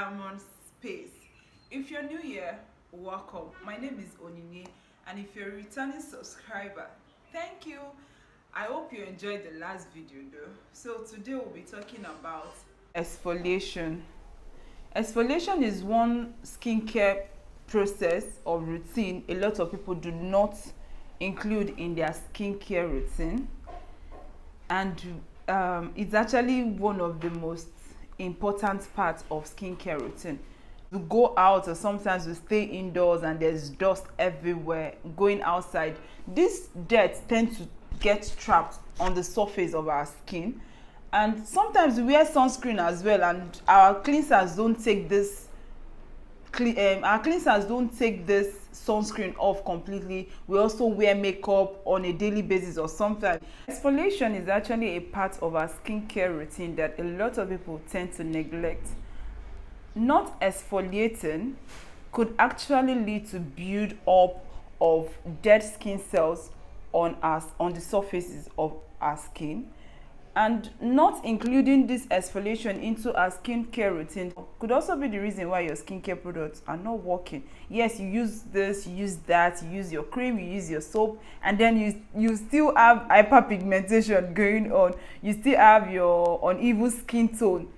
Diamond Space. If you're new here, welcome. My name is Onyinye, and if you're a returning subscriber, thank you. I hope you enjoyed the last video though. So today we'll be talking about exfoliation. Exfoliation is one skincare process or routine a lot of people do not include in their skincare routine, and it's actually one of the most important parts of skincare routine. You go out, or sometimes we stay indoors and there's dust everywhere. Going outside, this dirt tends to get trapped on the surface of our skin, and sometimes we wear sunscreen as well, and our cleansers don't take this sunscreen off completely. We also wear makeup on a daily basis or sometimes. Exfoliation is actually a part of our skincare routine that a lot of people tend to neglect. Not exfoliating could actually lead to build up of dead skin cells on the surfaces of our skin, and not including this exfoliation into our skincare routine could also be the reason why your skincare products are not working. Yes, you use this, you use that, you use your cream, you use your soap, and then you still have hyperpigmentation going on. You still have your uneven skin tone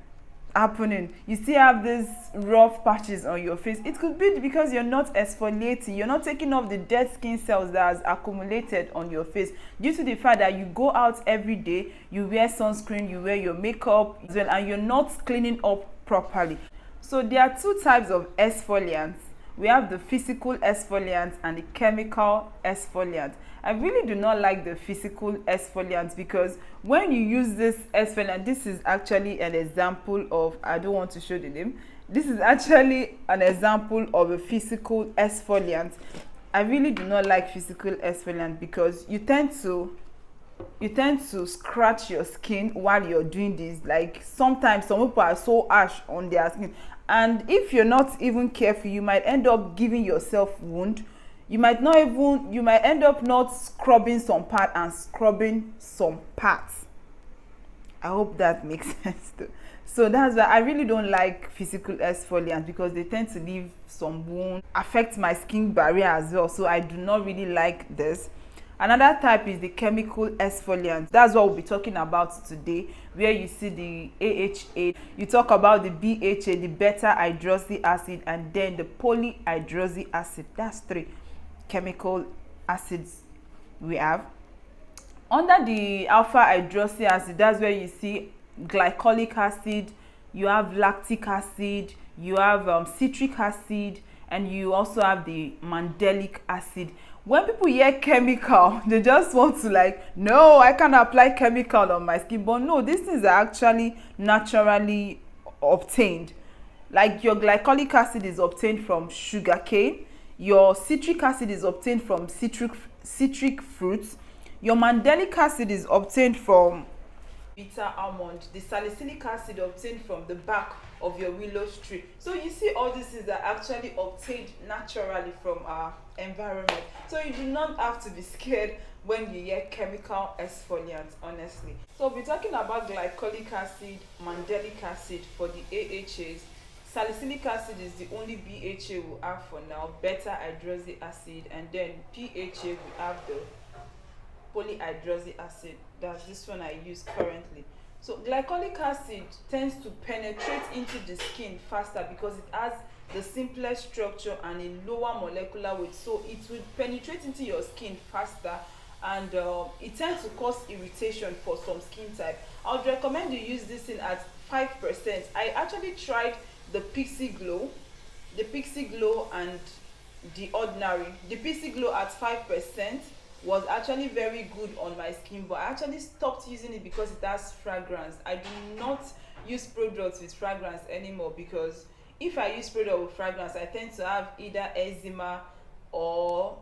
happening. You still have these rough patches on your face. It could be because you're not exfoliating. You're not taking off the dead skin cells that has accumulated on your face due to the fact that you go out every day, you wear sunscreen, you wear your makeup as well, and you're not cleaning up properly. So there are two types of exfoliants. We have the physical exfoliant and the chemical exfoliant. I really do not like the physical exfoliant because when you use this exfoliant, this is actually an example of, I don't want to show the name. This is actually an example of a physical exfoliant. I really do not like physical exfoliant because you tend to scratch your skin while you're doing this. Like sometimes some people are so harsh on their skin, and if you're not even careful, you might end up giving yourself wound. You might end up not scrubbing some part and scrubbing some parts. I hope that makes sense too. So that's why I really don't like physical exfoliants, because they tend to leave some wound, affect my skin barrier as well. So I do not really like this. Another type is the chemical exfoliant. That's what we'll be talking about today, where you see the AHA, you talk about the BHA, the beta hydroxy acid, and then the polyhydroxy acid. That's three chemical acids we have. Under the alpha hydroxy acid, that's where you see glycolic acid, you have lactic acid, you have citric acid, and you also have the mandelic acid. When people hear chemical, they just want to like, no, I can't apply chemical on my skin. But no, these things are actually naturally obtained. Like your glycolic acid is obtained from sugarcane, your citric acid is obtained from citric fruits, your mandelic acid is obtained from bitter almond, the salicylic acid obtained from the bark of your willow tree. So you see, all these things are actually obtained naturally from our environment. So you do not have to be scared when you hear chemical exfoliants, honestly. So we'll be talking about glycolic acid, mandelic acid for the AHAs. Salicylic acid is the only BHA we have for now, beta hydroxy acid, and then PHA we have the polyhydroxy acid. That's this one I use currently. So glycolic acid tends to penetrate into the skin faster because it has the simplest structure and a lower molecular weight, so it will penetrate into your skin faster, and it tends to cause irritation for some skin type. I would recommend you use this in at 5%. I actually tried the Pixie Glow and the ordinary. The Pixie Glow at 5% was actually very good on my skin, but I actually stopped using it because it has fragrance. I do not use products with fragrance anymore, because if I use product with fragrance, I tend to have either eczema or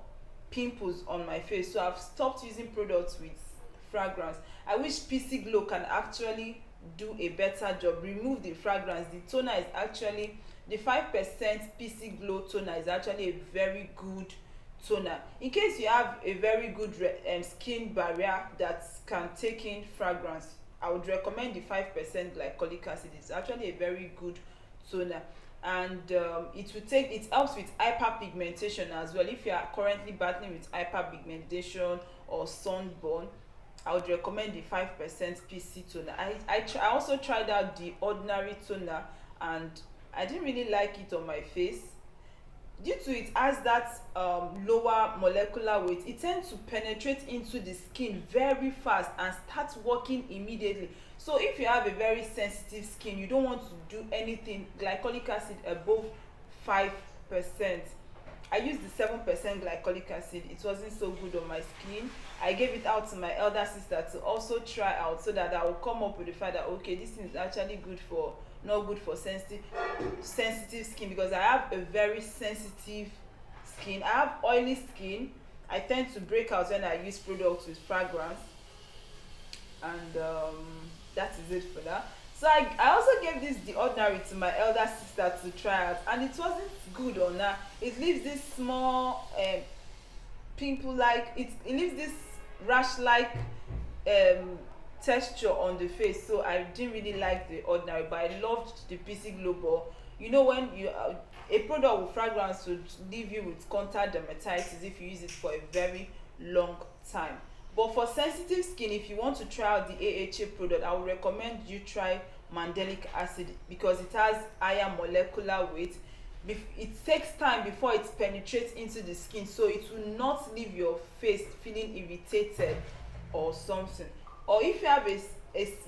pimples on my face. So I've stopped using products with fragrance. I wish Pixie Glow can actually do a better job, remove the fragrance. The toner is actually, the 5% Pixie Glow toner is actually a very good toner. In case you have a very good skin barrier that can take in fragrance, I would recommend the 5% glycolic acid. It's actually a very good toner. and it helps with hyperpigmentation as well. If you are currently battling with hyperpigmentation or sunburn, I would recommend the 5% PC toner. I also tried out the ordinary toner, and I didn't really like it on my face due to it has that lower molecular weight. It tends to penetrate into the skin very fast and start working immediately. So if you have a very sensitive skin, you don't want to do anything glycolic acid above 5%. I used the 7% glycolic acid. It wasn't so good on my skin. I gave it out to my elder sister to also try out, so that I will come up with the fact that okay, this is actually good for, not good for sensitive skin, because I have a very sensitive skin. I have oily skin. I tend to break out when I use products with fragrance, and that is it for that. So I also gave this the ordinary to my elder sister to try out, and it wasn't good on her. It leaves this small pimple like, it leaves this rash like texture on the face. So I didn't really like the ordinary, but I loved the PC Glow Ball. You know, when you a product with fragrance would leave you with contact dermatitis if you use it for a very long time. But for sensitive skin, if you want to try out the AHA product, I would recommend you try mandelic acid, because it has higher molecular weight. It takes time before it penetrates into the skin, so it will not leave your face feeling irritated or something. Or if you have a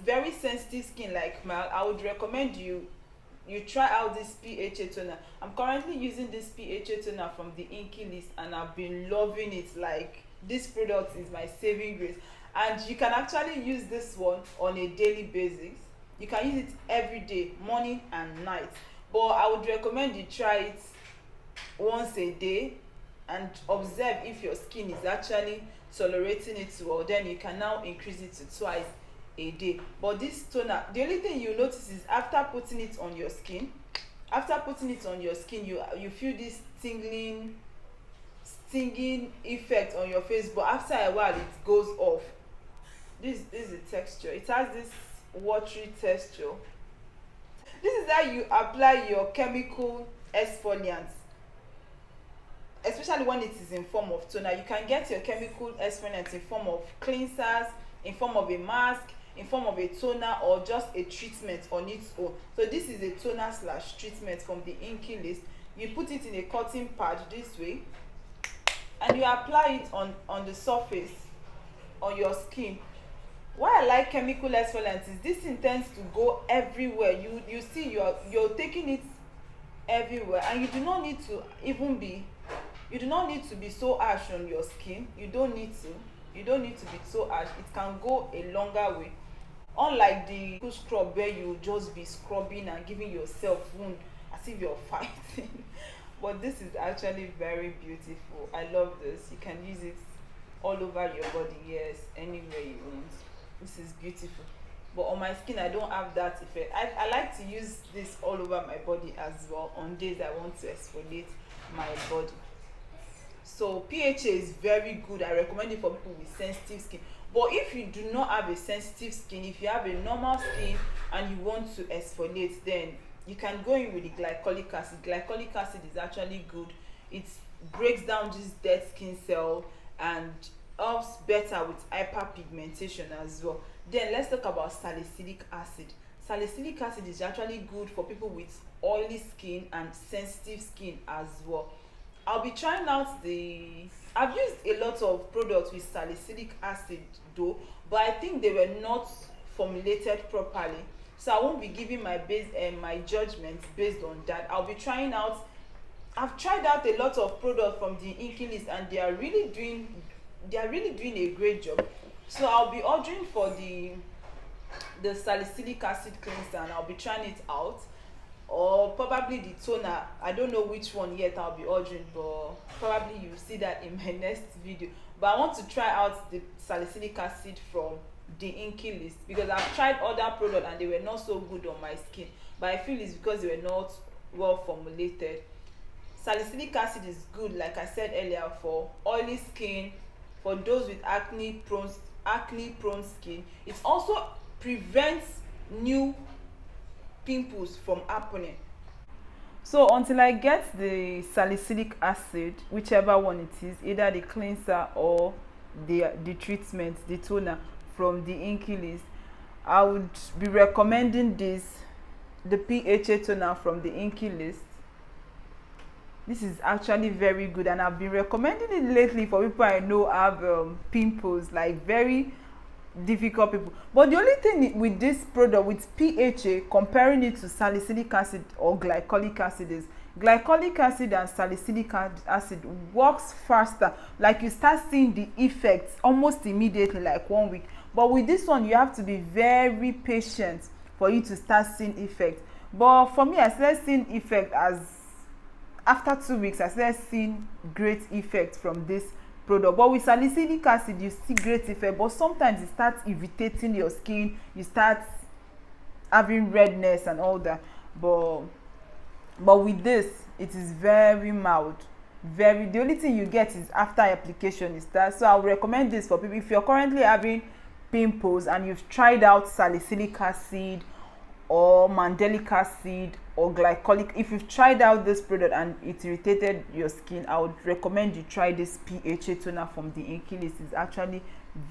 very sensitive skin like mine, I would recommend you try out this PHA toner. I'm currently using this PHA toner from the Inky List, and I've been loving it. Like, this product is my saving grace, and you can actually use this one on a daily basis. You can use it every day, morning and night, but I would recommend you try it once a day and observe if your skin is actually tolerating it well. Then you can now increase it to twice a day. But this toner, the only thing you notice is after putting it on your skin, you feel this stinging effect on your face, but after a while it goes off. This is the texture. It has this watery texture. This is how you apply your chemical exfoliant, especially when it is in form of toner. You can get your chemical exfoliant in form of cleansers, in form of a mask, in form of a toner, or just a treatment on its own. So this is a toner slash treatment from the Inky List. You put it in a cotton pad this way, and you apply it on the surface on your skin. Why I like chemical exfoliants is this thing tends to go everywhere. You see you're taking it everywhere, and you do not need to be so harsh on your skin. You don't need to be so harsh. It can go a longer way, unlike the cool scrub where you just be scrubbing and giving yourself wound as if you're fighting. But this is actually very beautiful. I love this. You can use it all over your body, yes, anywhere you want. This is beautiful. But on my skin, I don't have that effect. I like to use this all over my body as well on days I want to exfoliate my body. So PHA is very good. I recommend it for people with sensitive skin. But if you do not have a sensitive skin, if you have a normal skin and you want to exfoliate, then you can go in with the glycolic acid. Glycolic acid is actually good. It breaks down this dead skin cell and helps better with hyperpigmentation as well. Then let's talk about salicylic acid. Salicylic acid is actually good for people with oily skin and sensitive skin as well. I'll be trying out I've used a lot of products with salicylic acid though, but I think they were not formulated properly. So I won't be giving my judgment based on that. I've tried out a lot of products from the Inky List, and they are really doing a great job. So I'll be ordering for the salicylic acid cleanser, and I'll be trying it out, or probably the toner. I don't know which one yet I'll be ordering, but probably you'll see that in my next video. But I want to try out the salicylic acid from the Inky List, because I've tried other products and they were not so good on my skin, but I feel it's because they were not well formulated. Salicylic acid is good, like I said earlier, for oily skin, for those with acne prone skin. It also prevents new pimples from happening. So until I get the salicylic acid, whichever one it is, either the cleanser or the treatment, the toner from the Inky list, I would be recommending this, the PHA toner from the Inky list. This is actually very good, and I've been recommending it lately for people I know have pimples, like very difficult people. But the only thing with this product, with PHA, comparing it to salicylic acid or glycolic acid, is glycolic acid and salicylic acid works faster. Like you start seeing the effects almost immediately, like 1 week. But with this one, you have to be very patient for you to start seeing effect. But for me, I started seeing effect as after 2 weeks. I started seeing great effect from this product. But with salicylic acid, you see great effect, but sometimes it starts irritating your skin, you start having redness and all that. But with this, it is very mild. The only thing you get is after application is that. So I would recommend this for people if you're currently having pimples and you've tried out salicylic acid or mandelic acid or glycolic. If you've tried out this product and it irritated your skin, I would recommend you try this PHA toner from the Inky list. It's actually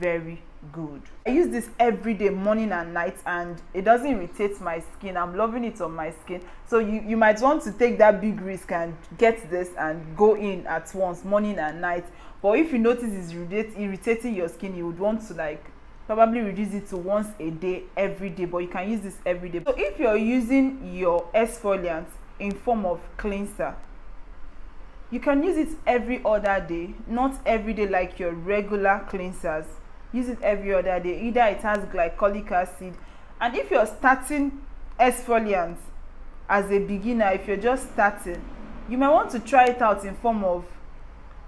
very good. I use this every day, morning and night, and it doesn't irritate my skin. I'm loving it on my skin. So you might want to take that big risk and get this and go in at once, morning and night. But if you notice it's irritating your skin, you would want to like probably reduce it to once a day, every day. But you can use this every day. So if you're using your exfoliant in form of cleanser, you can use it every other day, not every day like your regular cleansers. Use it every other day. Either it has glycolic acid, and if you're starting exfoliant as a beginner, if you're just starting, you might want to try it out in form of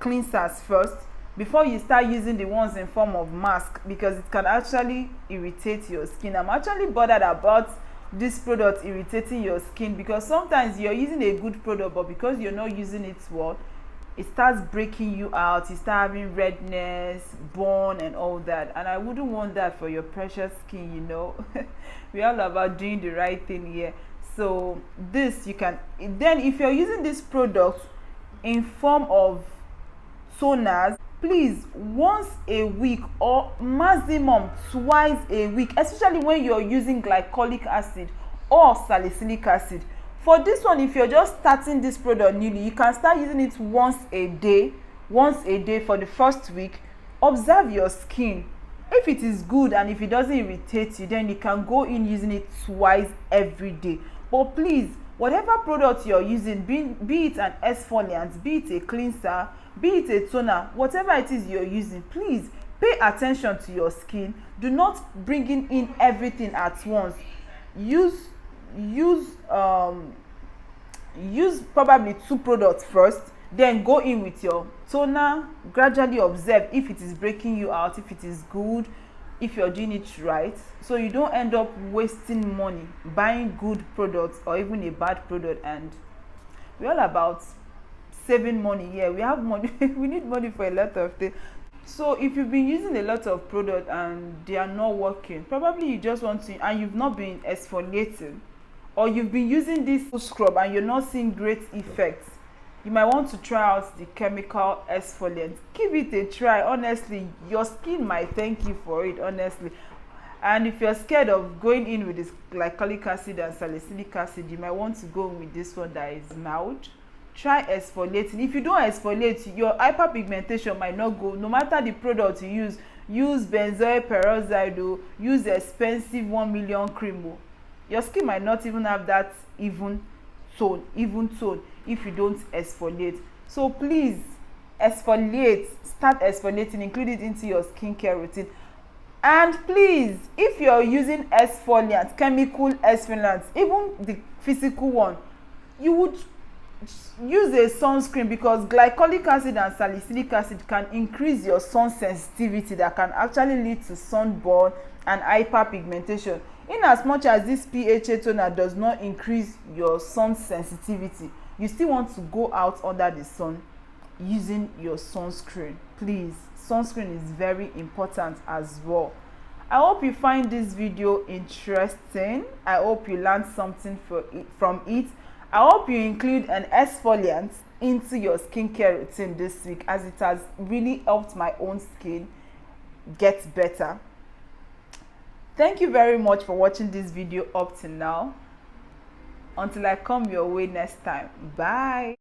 cleansers first before you start using the ones in form of mask, because it can actually irritate your skin. I'm actually bothered about this product irritating your skin, because sometimes you're using a good product, but because you're not using it well, it starts breaking you out. You start having redness, burn and all that, and I wouldn't want that for your precious skin, you know. We're all about doing the right thing here. So this, you can then, if you're using this product in form of toners, please, once a week or maximum twice a week, especially when you're using glycolic acid or salicylic acid. For this one, if you're just starting this product newly, you can start using it once a day for the first week. Observe your skin. If it is good and if it doesn't irritate you, then you can go in using it twice every day. But please, whatever product you're using, be it an exfoliant, be it a cleanser, be it a toner, whatever it is you're using, please pay attention to your skin. Do not bring in everything at once. Use probably 2 products first, then go in with your toner. Gradually observe if it is breaking you out, if it is good, if you're doing it right, so you don't end up wasting money buying good products or even a bad product. And we're all about saving money here. We have money. We need money for a lot of things. So if you've been using a lot of product and they are not working, probably you just want to, and you've not been exfoliating, or you've been using this scrub and you're not seeing great effects, you might want to try out the chemical exfoliant. Give it a try. Honestly, your skin might thank you for it, honestly. And if you're scared of going in with this glycolic acid and salicylic acid, you might want to go with this one that is mild. Try exfoliating. If you don't exfoliate, your hyperpigmentation might not go. No matter the product you use benzoyl peroxide, use expensive 1 million cream, your skin might not even have that even tone if you don't exfoliate. So please exfoliate. Start exfoliating. Include it into your skincare routine. And please, if you're using exfoliant, chemical exfoliants, even the physical one, you would use a sunscreen, because glycolic acid and salicylic acid can increase your sun sensitivity, that can actually lead to sunburn and hyperpigmentation. In as much as this PHA toner does not increase your sun sensitivity, you still want to go out under the sun using your sunscreen. Please, sunscreen is very important as well. I hope you find this video interesting. I hope you learned something from it. I hope you include an exfoliant into your skincare routine this week, as it has really helped my own skin get better. Thank you very much for watching this video up to now. Until I come your way next time, bye.